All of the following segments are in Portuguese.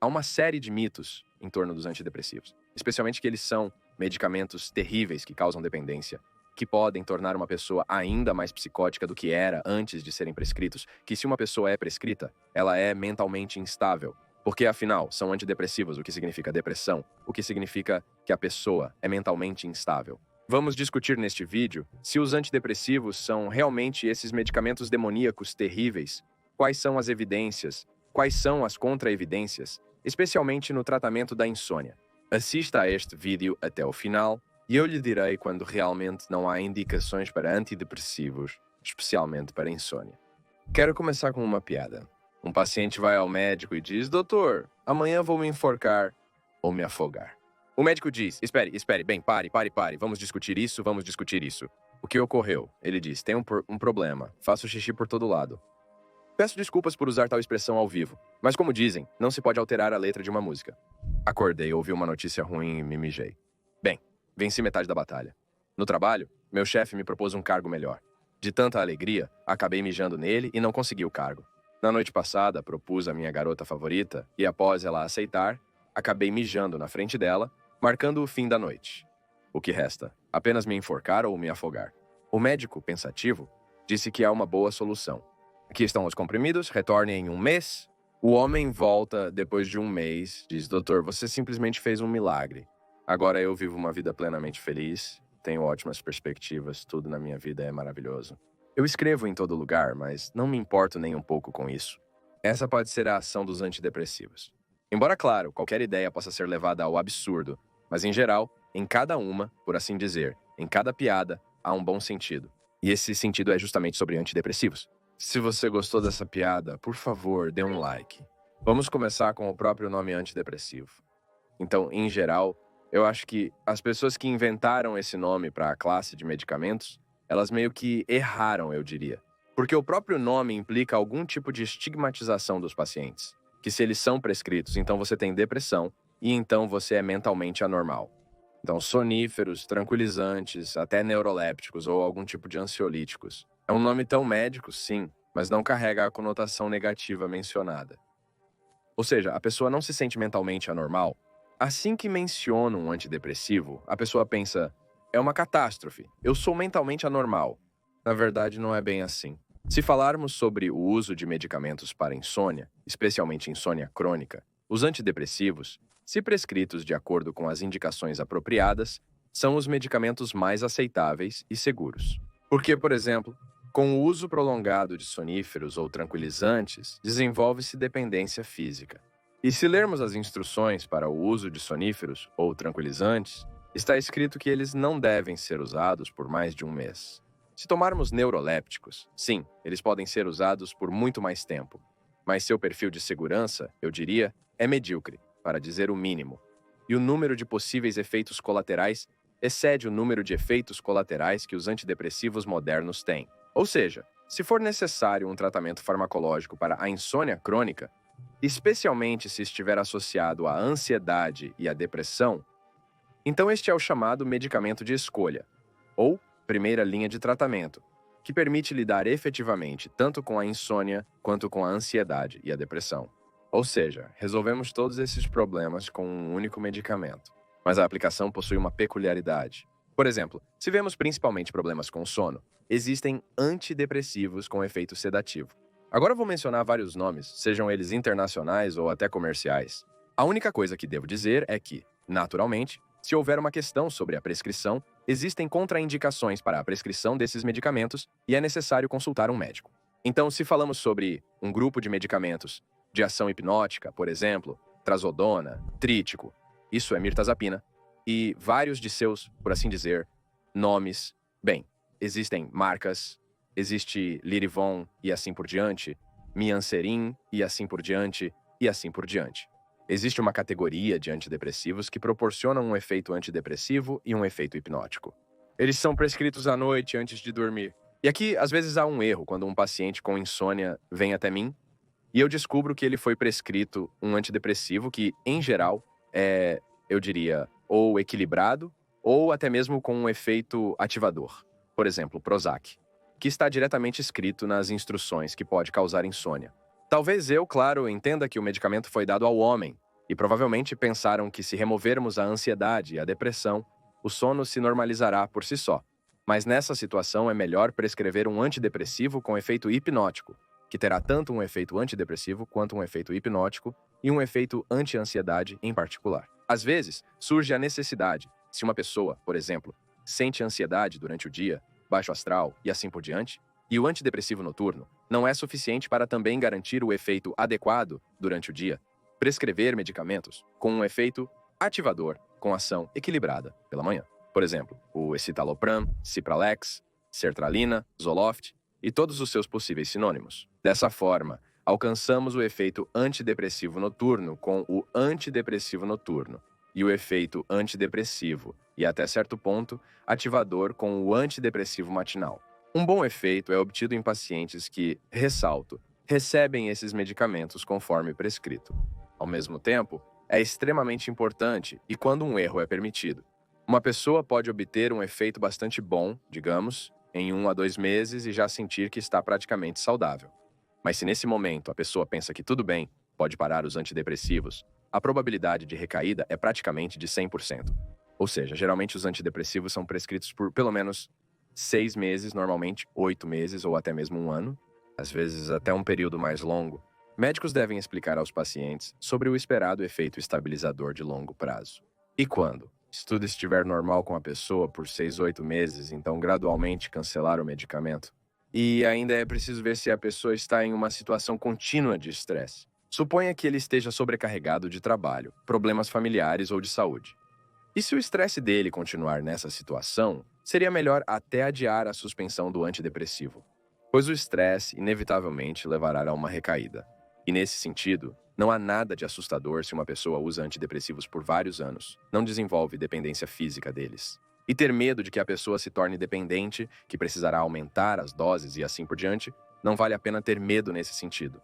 há uma série de mitos em torno dos antidepressivos, especialmente que eles são medicamentos terríveis que causam dependência, que podem tornar uma pessoa ainda mais psicótica do que era antes de serem prescritos, que se uma pessoa é prescrita, ela é mentalmente instável. Porque, afinal, são antidepressivos, o que significa depressão, o que significa que a pessoa é mentalmente instável. Vamos discutir neste vídeo se os antidepressivos são realmente esses medicamentos demoníacos terríveis, quais são as evidências, quais são as contra-evidências, especialmente no tratamento da insônia. Assista a este vídeo até o final e eu lhe direi quando realmente não há indicações para antidepressivos, especialmente para insônia. Quero começar com uma piada. Um paciente vai ao médico e diz: Doutor, amanhã vou me enforcar ou me afogar. O médico diz: Espere, bem, pare, vamos discutir isso. O que ocorreu? Ele diz: Tem um problema, faço xixi por todo lado. Peço desculpas por usar tal expressão ao vivo, mas como dizem, não se pode alterar a letra de uma música. Acordei, ouvi uma notícia ruim e me mijei. Bem, venci metade da batalha. No trabalho, meu chefe me propôs um cargo melhor. De tanta alegria, acabei mijando nele e não consegui o cargo. Na noite passada, propus a minha garota favorita e, após ela aceitar, acabei mijando na frente dela, marcando o fim da noite. O que resta? Apenas me enforcar ou me afogar? O médico, pensativo, disse que há uma boa solução. Aqui estão os comprimidos, retorne em um mês. O homem volta depois de um mês, diz: Doutor, você simplesmente fez um milagre. Agora eu vivo uma vida plenamente feliz, tenho ótimas perspectivas, tudo na minha vida é maravilhoso. Eu escrevo em todo lugar, mas não me importo nem um pouco com isso. Essa pode ser a ação dos antidepressivos. Embora, claro, qualquer ideia possa ser levada ao absurdo, mas em geral, em cada uma, por assim dizer, em cada piada, há um bom sentido. E esse sentido é justamente sobre antidepressivos. Se você gostou dessa piada, por favor, dê um like. Vamos começar com o próprio nome antidepressivo. Então, em geral, eu acho que as pessoas que inventaram esse nome para a classe de medicamentos, elas meio que erraram, eu diria. Porque o próprio nome implica algum tipo de estigmatização dos pacientes. Que se eles são prescritos, então você tem depressão e então você é mentalmente anormal. Então, soníferos, tranquilizantes, até neurolépticos ou algum tipo de ansiolíticos. É um nome tão médico, sim, mas não carrega a conotação negativa mencionada. Ou seja, a pessoa não se sente mentalmente anormal. Assim que menciona um antidepressivo, a pessoa pensa: é uma catástrofe, eu sou mentalmente anormal. Na verdade, não é bem assim. Se falarmos sobre o uso de medicamentos para insônia, especialmente insônia crônica, os antidepressivos, se prescritos de acordo com as indicações apropriadas, são os medicamentos mais aceitáveis e seguros. Porque, por exemplo, com o uso prolongado de soníferos ou tranquilizantes, desenvolve-se dependência física. E se lermos as instruções para o uso de soníferos ou tranquilizantes, está escrito que eles não devem ser usados por mais de um mês. Se tomarmos neurolépticos, sim, eles podem ser usados por muito mais tempo, mas seu perfil de segurança, eu diria, é medíocre, para dizer o mínimo. E o número de possíveis efeitos colaterais excede o número de efeitos colaterais que os antidepressivos modernos têm. Ou seja, se for necessário um tratamento farmacológico para a insônia crônica, especialmente se estiver associado à ansiedade e à depressão, então este é o chamado medicamento de escolha, ou primeira linha de tratamento, que permite lidar efetivamente tanto com a insônia quanto com a ansiedade e a depressão. Ou seja, resolvemos todos esses problemas com um único medicamento. Mas a aplicação possui uma peculiaridade. Por exemplo, se vemos principalmente problemas com sono, existem antidepressivos com efeito sedativo. Agora vou mencionar vários nomes, sejam eles internacionais ou até comerciais. A única coisa que devo dizer é que, naturalmente, se houver uma questão sobre a prescrição, existem contraindicações para a prescrição desses medicamentos e é necessário consultar um médico. Então, se falamos sobre um grupo de medicamentos de ação hipnótica, por exemplo, trazodona, trítico, isso é mirtazapina, e vários de seus, por assim dizer, nomes, bem, existem marcas, existe Lirivon e assim por diante, Mianserin e assim por diante, e assim por diante. Existe uma categoria de antidepressivos que proporcionam um efeito antidepressivo e um efeito hipnótico. Eles são prescritos à noite antes de dormir. E aqui, às vezes, há um erro quando um paciente com insônia vem até mim e eu descubro que ele foi prescrito um antidepressivo que, em geral, é, eu diria, ou equilibrado ou até mesmo com um efeito ativador. Por exemplo, Prozac, que está diretamente escrito nas instruções que pode causar insônia. Talvez eu, claro, entenda que o medicamento foi dado ao homem, E provavelmente pensaram que se removermos a ansiedade e a depressão, o sono se normalizará por si só. Mas nessa situação é melhor prescrever um antidepressivo com efeito hipnótico, que terá tanto um efeito antidepressivo quanto um efeito hipnótico e um efeito anti-ansiedade em particular. Às vezes, surge a necessidade, se uma pessoa, por exemplo, sente ansiedade durante o dia, baixo astral e assim por diante, e o antidepressivo noturno não é suficiente para também garantir o efeito adequado durante o dia, prescrever medicamentos com um efeito ativador com ação equilibrada pela manhã. Por exemplo, o escitalopram, cipralex, sertralina, zoloft e todos os seus possíveis sinônimos. Dessa forma, alcançamos o efeito antidepressivo noturno com o antidepressivo noturno e o efeito antidepressivo e, até certo ponto, ativador com o antidepressivo matinal. Um bom efeito é obtido em pacientes que, ressalto, recebem esses medicamentos conforme prescrito. Ao mesmo tempo, é extremamente importante e quando um erro é permitido. Uma pessoa pode obter um efeito bastante bom, digamos, em 1 a 2 meses e já sentir que está praticamente saudável. Mas se nesse momento a pessoa pensa que tudo bem, pode parar os antidepressivos, a probabilidade de recaída é praticamente de 100%. Ou seja, geralmente os antidepressivos são prescritos por pelo menos 6 meses, normalmente 8 meses ou até mesmo 1 ano, às vezes até um período mais longo. Médicos devem explicar aos pacientes sobre o esperado efeito estabilizador de longo prazo. E quando? Se tudo estiver normal com a pessoa por 6 a 8 meses, então gradualmente cancelar o medicamento. E ainda é preciso ver se a pessoa está em uma situação contínua de estresse. Suponha que ele esteja sobrecarregado de trabalho, problemas familiares ou de saúde. E se o estresse dele continuar nessa situação, seria melhor até adiar a suspensão do antidepressivo, pois o estresse inevitavelmente levará a uma recaída. E nesse sentido, não há nada de assustador se uma pessoa usa antidepressivos por vários anos, não desenvolve dependência física deles. E ter medo de que a pessoa se torne dependente, que precisará aumentar as doses e assim por diante, não vale a pena ter medo nesse sentido.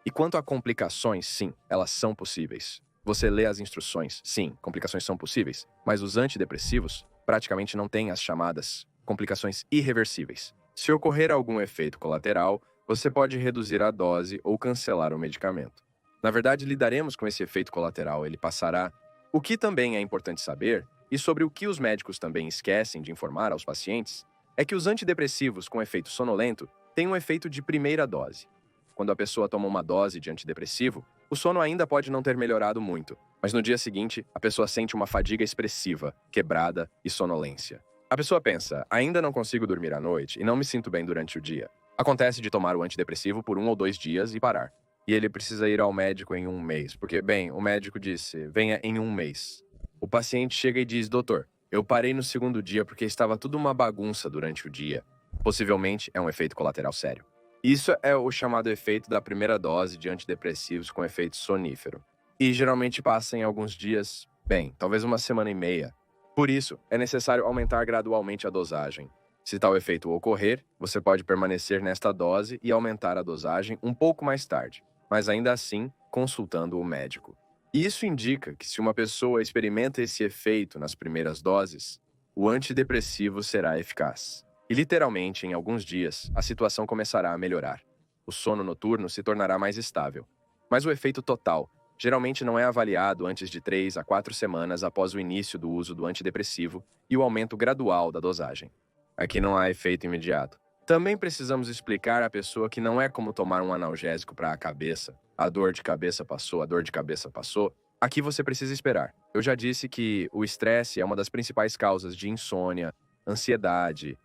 E quanto a complicações, sim, elas são possíveis. Você lê as instruções, sim, complicações são possíveis, mas os antidepressivos praticamente não têm as chamadas complicações irreversíveis. Se ocorrer algum efeito colateral, você pode reduzir a dose ou cancelar o medicamento. Na verdade, lidaremos com esse efeito colateral, ele passará. O que também é importante saber, e sobre o que os médicos também esquecem de informar aos pacientes, é que os antidepressivos com efeito sonolento têm um efeito de primeira dose. Quando a pessoa toma uma dose de antidepressivo, o sono ainda pode não ter melhorado muito, mas no dia seguinte, a pessoa sente uma fadiga expressiva, quebrada e sonolência. A pessoa pensa, ainda não consigo dormir à noite e não me sinto bem durante o dia. Acontece de tomar o antidepressivo por 1 ou 2 dias e parar. E ele precisa ir ao médico em 1 mês, porque, bem, o médico disse, venha em 1 mês. O paciente chega e diz, doutor, eu parei no 2º dia porque estava tudo uma bagunça durante o dia. Possivelmente é um efeito colateral sério. Isso é o chamado efeito da primeira dose de antidepressivos com efeito sonífero. E geralmente passa em alguns dias, bem, talvez 1 semana e meia. Por isso, é necessário aumentar gradualmente a dosagem. Se tal efeito ocorrer, você pode permanecer nesta dose e aumentar a dosagem um pouco mais tarde, mas ainda assim consultando o médico. E isso indica que se uma pessoa experimenta esse efeito nas primeiras doses, o antidepressivo será eficaz. E literalmente, em alguns dias, a situação começará a melhorar. O sono noturno se tornará mais estável. Mas o efeito total geralmente não é avaliado antes de 3 a 4 semanas após o início do uso do antidepressivo e o aumento gradual da dosagem. Aqui não há efeito imediato. Também precisamos explicar à pessoa que não é como tomar um analgésico para a cabeça. A dor de cabeça passou, a dor de cabeça passou. Aqui você precisa esperar. Eu já disse que o estresse é uma das principais causas de insônia, ansiedade,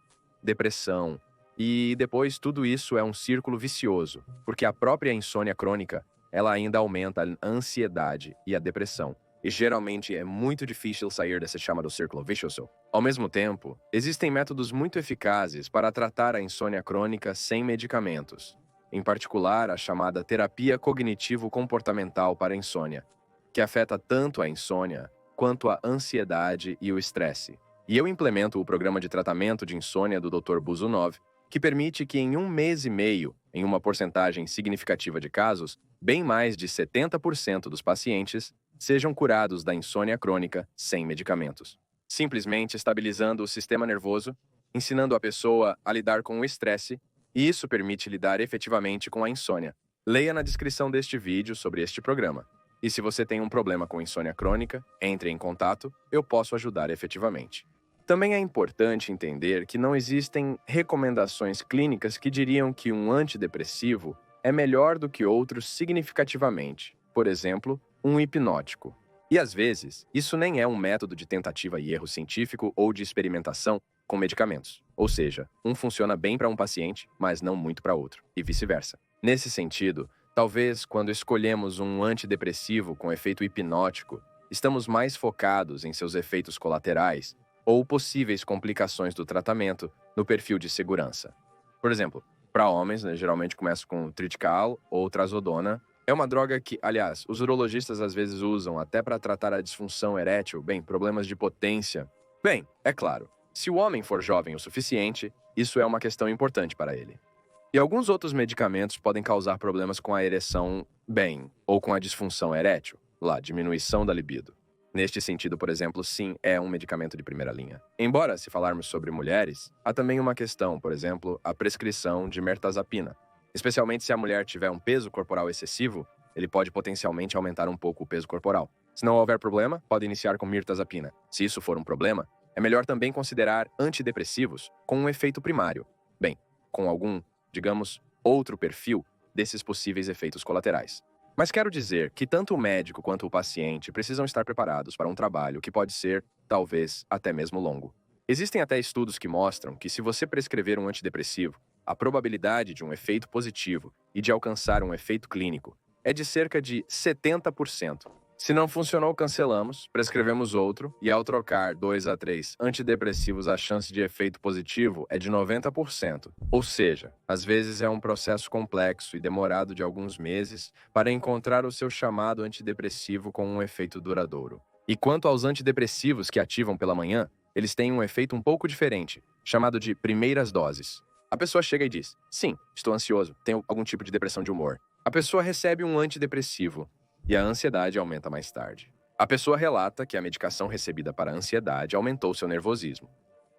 depressão. E depois tudo isso é um círculo vicioso, porque a própria insônia crônica, ela ainda aumenta a ansiedade e a depressão. E geralmente é muito difícil sair desse chamado círculo vicioso. Ao mesmo tempo, existem métodos muito eficazes para tratar a insônia crônica sem medicamentos, em particular a chamada terapia cognitivo-comportamental para a insônia, que afeta tanto a insônia quanto a ansiedade e o estresse. E eu implemento o programa de tratamento de insônia do Dr. Buzunov, que permite que em 1 mês e meio, em uma porcentagem significativa de casos, bem mais de 70% dos pacientes sejam curados da insônia crônica sem medicamentos. Simplesmente estabilizando o sistema nervoso, ensinando a pessoa a lidar com o estresse, e isso permite lidar efetivamente com a insônia. Leia na descrição deste vídeo sobre este programa. E se você tem um problema com insônia crônica, entre em contato, eu posso ajudar efetivamente. Também é importante entender que não existem recomendações clínicas que diriam que um antidepressivo é melhor do que outros significativamente, por exemplo, um hipnótico. E às vezes, isso nem é um método de tentativa e erro científico ou de experimentação com medicamentos. Ou seja, um funciona bem para um paciente, mas não muito para outro, e vice-versa. Nesse sentido, talvez quando escolhemos um antidepressivo com efeito hipnótico, estamos mais focados em seus efeitos colaterais ou possíveis complicações do tratamento no perfil de segurança. Por exemplo, para homens, geralmente começa com triticale ou trazodona. É uma droga que, aliás, os urologistas às vezes usam até para tratar a disfunção erétil, problemas de potência. É claro, se o homem for jovem o suficiente, isso é uma questão importante para ele. E alguns outros medicamentos podem causar problemas com a ereção, ou com a disfunção erétil, diminuição da libido. Neste sentido, por exemplo, sim, é um medicamento de primeira linha. Embora, se falarmos sobre mulheres, há também uma questão, por exemplo, a prescrição de mirtazapina. Especialmente se a mulher tiver um peso corporal excessivo, ele pode potencialmente aumentar um pouco o peso corporal. Se não houver problema, pode iniciar com mirtazapina. Se isso for um problema, é melhor também considerar antidepressivos com um efeito primário. Com algum, digamos, outro perfil desses possíveis efeitos colaterais. Mas quero dizer que tanto o médico quanto o paciente precisam estar preparados para um trabalho que pode ser, talvez, até mesmo longo. Existem até estudos que mostram que se você prescrever um antidepressivo, a probabilidade de um efeito positivo e de alcançar um efeito clínico é de cerca de 70%. Se não funcionou, cancelamos, prescrevemos outro, e ao trocar 2 a 3 antidepressivos, a chance de efeito positivo é de 90%. Ou seja, às vezes é um processo complexo e demorado de alguns meses para encontrar o seu chamado antidepressivo com um efeito duradouro. E quanto aos antidepressivos que ativam pela manhã, eles têm um efeito um pouco diferente, chamado de primeiras doses. A pessoa chega e diz: sim, estou ansioso, tenho algum tipo de depressão de humor. A pessoa recebe um antidepressivo, e a ansiedade aumenta mais tarde. A pessoa relata que a medicação recebida para a ansiedade aumentou seu nervosismo.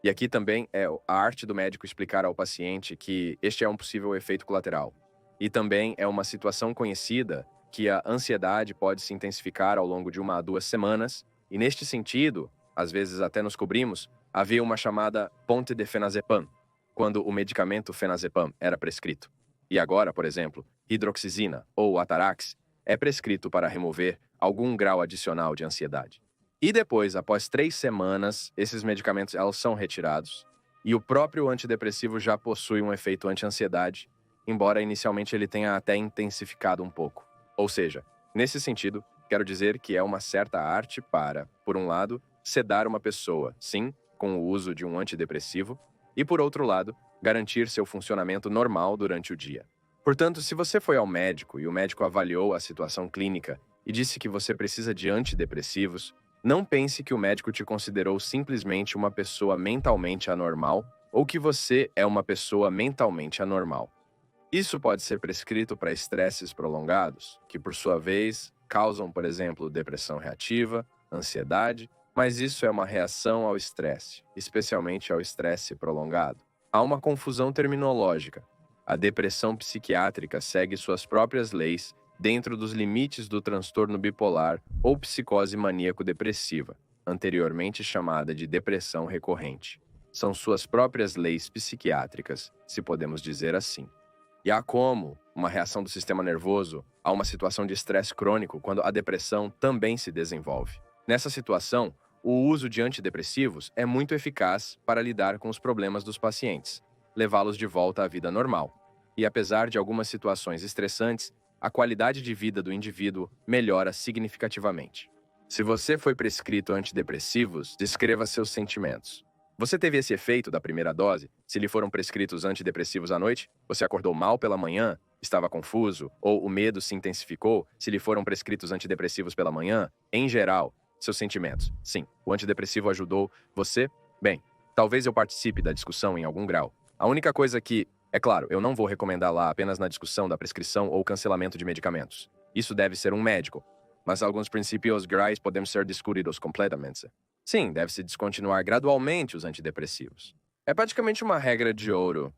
E aqui também é a arte do médico explicar ao paciente que este é um possível efeito colateral. E também é uma situação conhecida que a ansiedade pode se intensificar ao longo de 1 a 2 semanas, e neste sentido, às vezes até nos cobrimos, havia uma chamada ponte de fenazepam, quando o medicamento fenazepam era prescrito. E agora, por exemplo, hidroxizina ou atarax é prescrito para remover algum grau adicional de ansiedade. E depois, após 3 semanas, esses medicamentos são retirados e o próprio antidepressivo já possui um efeito anti-ansiedade, embora inicialmente ele tenha até intensificado um pouco. Ou seja, nesse sentido, quero dizer que é uma certa arte para, por um lado, sedar uma pessoa, sim, com o uso de um antidepressivo, e por outro lado, garantir seu funcionamento normal durante o dia. Portanto, se você foi ao médico e o médico avaliou a situação clínica e disse que você precisa de antidepressivos, não pense que o médico te considerou simplesmente uma pessoa mentalmente anormal ou que você é uma pessoa mentalmente anormal. Isso pode ser prescrito para estresses prolongados, que por sua vez causam, por exemplo, depressão reativa, ansiedade, mas isso é uma reação ao estresse, especialmente ao estresse prolongado. Há uma confusão terminológica. A depressão psiquiátrica segue suas próprias leis dentro dos limites do transtorno bipolar ou psicose maníaco-depressiva, anteriormente chamada de depressão recorrente. São suas próprias leis psiquiátricas, se podemos dizer assim. E há como uma reação do sistema nervoso a uma situação de estresse crônico quando a depressão também se desenvolve. Nessa situação, o uso de antidepressivos é muito eficaz para lidar com os problemas dos pacientes, levá-los de volta à vida normal. E apesar de algumas situações estressantes, a qualidade de vida do indivíduo melhora significativamente. Se você foi prescrito antidepressivos, descreva seus sentimentos. Você teve esse efeito da primeira dose? Se lhe foram prescritos antidepressivos à noite? Você acordou mal pela manhã? Estava confuso? Ou o medo se intensificou? Se lhe foram prescritos antidepressivos pela manhã? Em geral, seus sentimentos. Sim, o antidepressivo ajudou você? Talvez eu participe da discussão em algum grau. A única coisa que, é claro, eu não vou recomendar lá apenas na discussão da prescrição ou cancelamento de medicamentos. Isso deve ser um médico. Mas alguns princípios gerais podem ser discutidos completamente. Sim, deve-se descontinuar gradualmente os antidepressivos. É praticamente uma regra de ouro.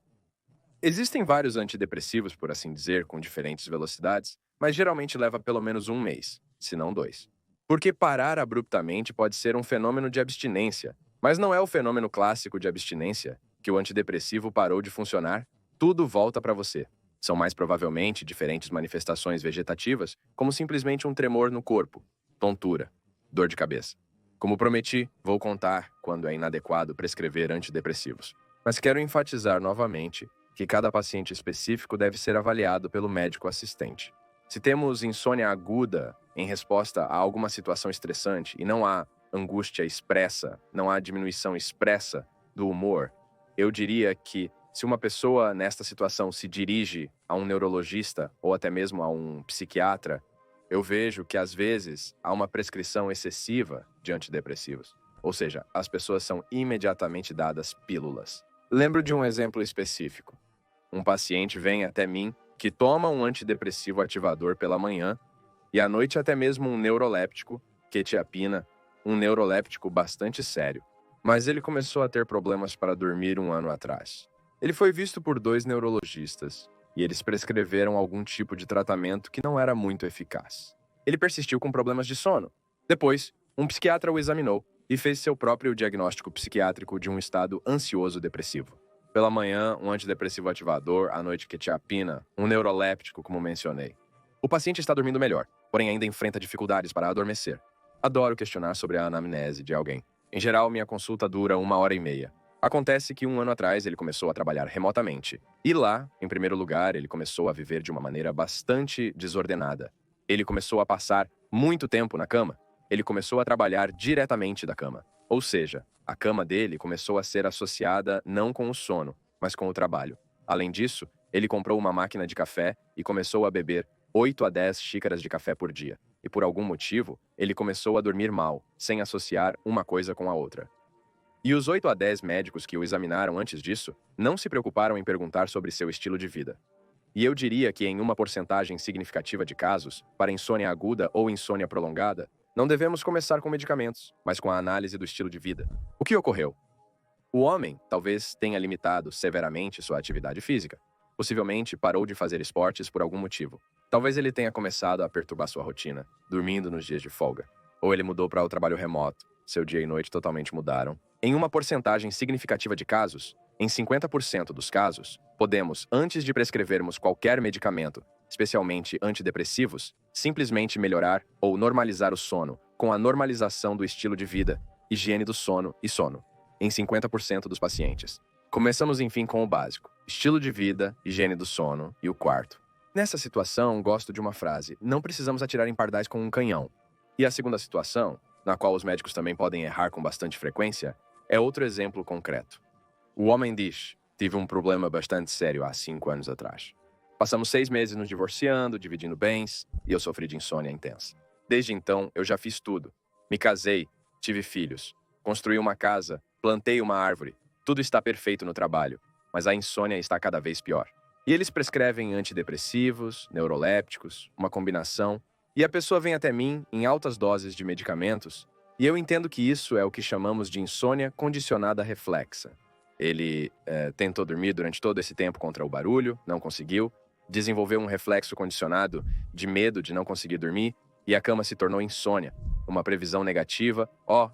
Existem vários antidepressivos, por assim dizer, com diferentes velocidades, mas geralmente leva pelo menos 1 mês. se não 2. Porque parar abruptamente pode ser um fenômeno de abstinência, mas não é o fenômeno clássico de abstinência, que o antidepressivo parou de funcionar, tudo volta para você. São mais provavelmente diferentes manifestações vegetativas, como simplesmente um tremor no corpo, tontura, dor de cabeça. Como prometi, vou contar quando é inadequado prescrever antidepressivos. Mas quero enfatizar novamente que cada paciente específico deve ser avaliado pelo médico assistente. Se temos insônia aguda em resposta a alguma situação estressante e não há angústia expressa, não há diminuição expressa do humor, eu diria que se uma pessoa nesta situação se dirige a um neurologista ou até mesmo a um psiquiatra, eu vejo que às vezes há uma prescrição excessiva de antidepressivos. Ou seja, as pessoas são imediatamente dadas pílulas. Lembro de um exemplo específico. Um paciente vem até mim que toma um antidepressivo ativador pela manhã e à noite até mesmo um neuroléptico, quetiapina, um neuroléptico bastante sério. Mas ele começou a ter problemas para dormir um ano atrás. Ele foi visto por 2 neurologistas e eles prescreveram algum tipo de tratamento que não era muito eficaz. Ele persistiu com problemas de sono. Depois, um psiquiatra o examinou e fez seu próprio diagnóstico psiquiátrico de um estado ansioso-depressivo. Pela manhã, um antidepressivo ativador, à noite quetiapina, um neuroléptico, como mencionei. O paciente está dormindo melhor, porém ainda enfrenta dificuldades para adormecer. Adoro questionar sobre a anamnese de alguém. Em geral, minha consulta dura 1h30. Acontece que 1 ano atrás ele começou a trabalhar remotamente. E lá, em primeiro lugar, ele começou a viver de uma maneira bastante desordenada. Ele começou a passar muito tempo na cama. Ele começou a trabalhar diretamente da cama. Ou seja, a cama dele começou a ser associada não com o sono, mas com o trabalho. Além disso, ele comprou uma máquina de café e começou a beber 8 a 10 xícaras de café por dia. E por algum motivo, ele começou a dormir mal, sem associar uma coisa com a outra. E os 8 a 10 médicos que o examinaram antes disso não se preocuparam em perguntar sobre seu estilo de vida. E eu diria que em uma porcentagem significativa de casos, para insônia aguda ou insônia prolongada, não devemos começar com medicamentos, mas com a análise do estilo de vida. O que ocorreu? O homem talvez tenha limitado severamente sua atividade física. Possivelmente parou de fazer esportes por algum motivo. Talvez ele tenha começado a perturbar sua rotina, dormindo nos dias de folga. Ou ele mudou para o trabalho remoto. Seu dia e noite totalmente mudaram. Em uma porcentagem significativa de casos, em 50% dos casos, podemos, antes de prescrevermos qualquer medicamento, especialmente antidepressivos, simplesmente melhorar ou normalizar o sono com a normalização do estilo de vida, higiene do sono e sono, em 50% dos pacientes. Começamos, enfim, com o básico: estilo de vida, higiene do sono e o quarto. Nessa situação, gosto de uma frase: não precisamos atirar em pardais com um canhão. E a segunda situação, na qual os médicos também podem errar com bastante frequência, é outro exemplo concreto. O homem diz: tive um problema bastante sério há 5 anos atrás. Passamos 6 meses nos divorciando, dividindo bens, e eu sofri de insônia intensa. Desde então, eu já fiz tudo. Me casei, tive filhos, construí uma casa, plantei uma árvore. Tudo está perfeito no trabalho, mas a insônia está cada vez pior. E eles prescrevem antidepressivos, neurolépticos, uma combinação, e a pessoa vem até mim em altas doses de medicamentos, e eu entendo que isso é o que chamamos de insônia condicionada reflexa. Ele tentou dormir durante todo esse tempo contra o barulho, não conseguiu, desenvolveu um reflexo condicionado de medo de não conseguir dormir, e a cama se tornou insônia, uma previsão negativa: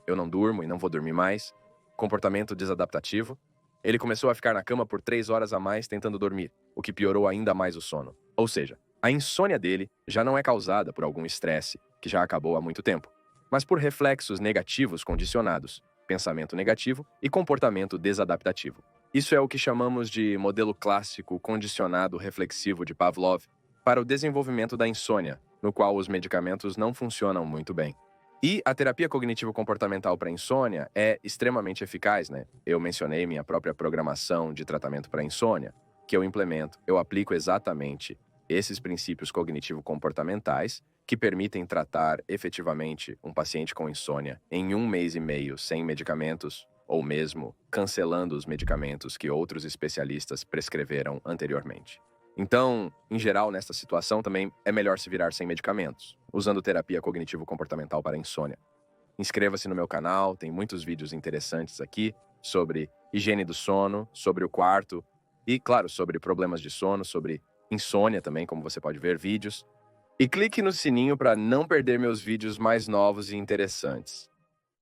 eu não durmo e não vou dormir mais. Comportamento desadaptativo. Ele começou a ficar na cama por 3 horas a mais tentando dormir, o que piorou ainda mais o sono. Ou seja, a insônia dele já não é causada por algum estresse, que já acabou há muito tempo, mas por reflexos negativos condicionados, pensamento negativo e comportamento desadaptativo. Isso é o que chamamos de modelo clássico condicionado reflexivo de Pavlov para o desenvolvimento da insônia, no qual os medicamentos não funcionam muito bem. E a terapia cognitivo-comportamental para insônia é extremamente eficaz, né? Eu mencionei minha própria programação de tratamento para insônia, que eu implemento, eu aplico exatamente esses princípios cognitivo-comportamentais que permitem tratar efetivamente um paciente com insônia em 1 mês e meio sem medicamentos, ou mesmo cancelando os medicamentos que outros especialistas prescreveram anteriormente. Então, em geral, nesta situação também é melhor se virar sem medicamentos, usando terapia cognitivo-comportamental para insônia. Inscreva-se no meu canal, tem muitos vídeos interessantes aqui sobre higiene do sono, sobre o quarto e, claro, sobre problemas de sono, sobre insônia também, como você pode ver vídeos. E clique no sininho para não perder meus vídeos mais novos e interessantes.